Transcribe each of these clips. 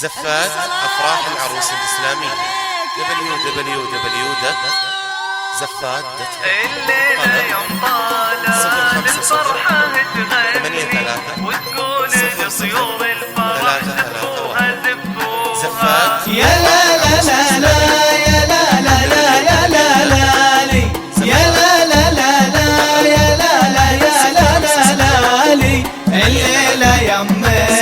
زفات أفراح العروس الإسلامية www.زفات.com. الليلة يوم طالع للفرحة تغني وتقول لطيور الفرح زفوها زفوها. يا لا لا لا لا يا لا لا لا يا لا لا لي يا لا لا لا لا يا لا لا يا لا لا لا لي. الليلة يم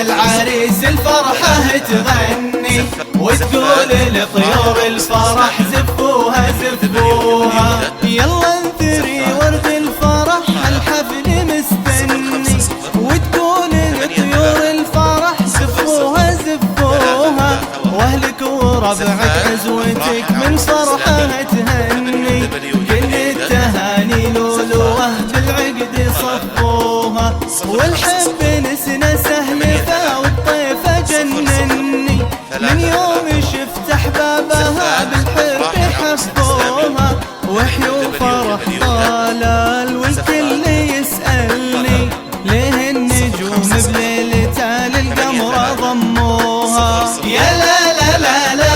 العريس الفرحة تغني وتقول لطيور الفرح زفوها زفوها. يلا انثري ورد الفرح الحفل مستني وتقول لطيور الفرح زفوها زفوها. واهلك وربعك عزوتك من فرحة تهني كل التهاني لولوه بالعقد صفوها. والحب نسنا سهلفة والطيفة جنني من يوم شفت احبابها بالحب حفظوها. وحيو فرح طلال والكل يسألني ليه النجوم بليلتها للقمر ضموها. يا لا لا لا لا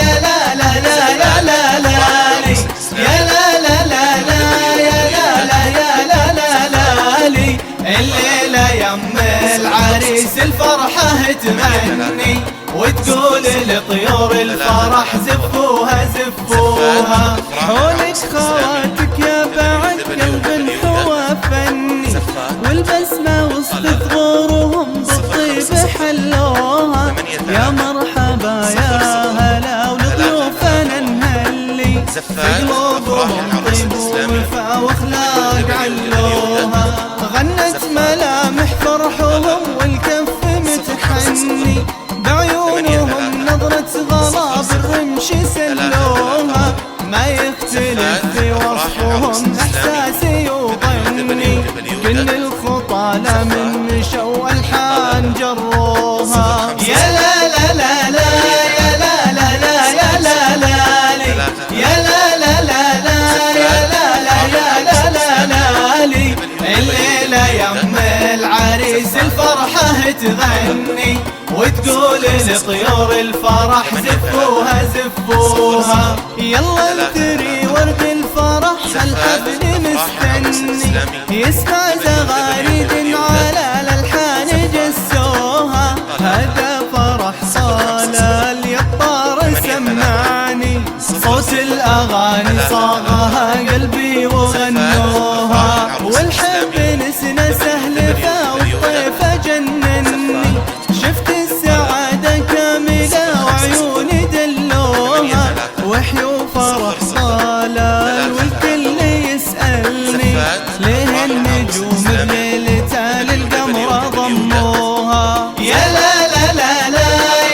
يا لا لا لا يا لا لا لي يا لا لا لا لا يا لا لا يا لا لا لا لي. الليلة يم العريس الفرحة تغني وتقول لطيور الفرح زفوها زفوها. حولك خواتك يا بعد قلب الحوا فني والبسمة وسط ثغورهم بالطيب حلوها. يا مرحبا يا هلا ولضيوفنا نهلي في قلوبهم طيب ووفا واخلاق علوها. غنت ملامح فرحهم والكف متحني بعيونهم نظرة غلا بالرمش سلوها. ما يختلف في وصفهم احساسي وظني كل الخطى لا من مشوا والحان جروها. يا لا لا لا لا يا لا لا لا يا لا لا لي يا لا لا لا لا يا لا لا يا لا لا لا لي. الليلة يم العريس الفرحة تغني وتقول لطيور الفرح زفوها زفوها. يلا انثري ورد الفرح الحفل مستني يسمع زغاريد على الالحان جسوها. هذا فرح صلال يطار سمعني صوت الاغاني صاغها قلبي وغنوها. والحب نسنا سهلفة والطيفة جنني شفت السعادة كاملة وعيوني دلوها. وحيو فرح طلال والكل يسألني ليه النجوم بليلتها للقمر ضموها. يا لا لا لا لا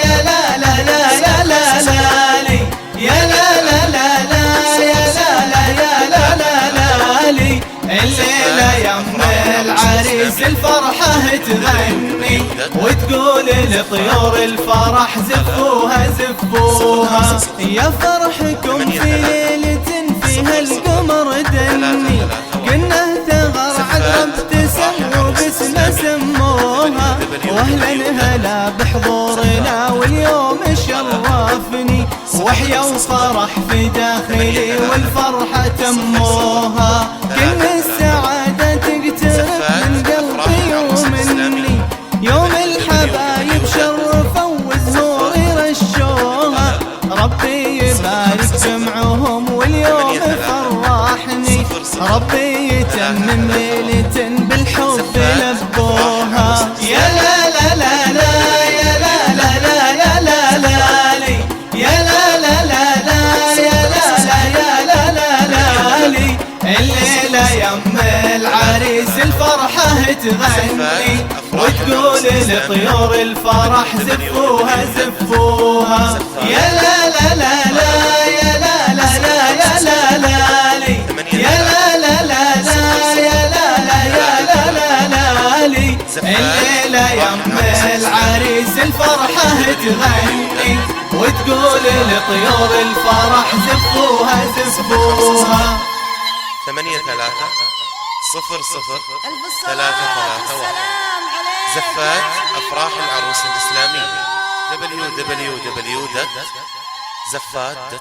يا لا لا لا يا لا لا لي يا لا لا لا لا يا لا لا يا لا لا لا لي. الليلة يم العريس الفرحة تغني وتقول لطيور الفرح زفوها زفوها. يا فرحكم في ليلة فيها القمر دني كنه ثغر عقرب تسم وبسمة سموها. واهلا هلا بحضورنا واليوم شرفني وحيا وفرح في داخلي والفرحة تموها. كل السعادة تقترب من قلبي ومني يوم الحبايب شرفوا وزهور يرشوها. ربي يبارك جمعهم واليوم فرحني ربي يتمم ليلة بالحب لبوها. يا لا لا لا لا يا لا لا لا يا لا لا لي يا لا لا لا لا يا لا لا يا لا لا لا لي. الليلة يم العريس الفرحة تغني وتقول لطيور الفرح زفوها زفوها. يا لا لا لا لا يا لا لا لا يا لا لا لي يا لا لا لا لا يا لا لا يا لا لا لا لي. الليلة يم العريس الفرحة تغني وتقول لطيور الفرح زفوها زفوها. 83 003 331 زفات أفراح العروس الإسلامية www.زفات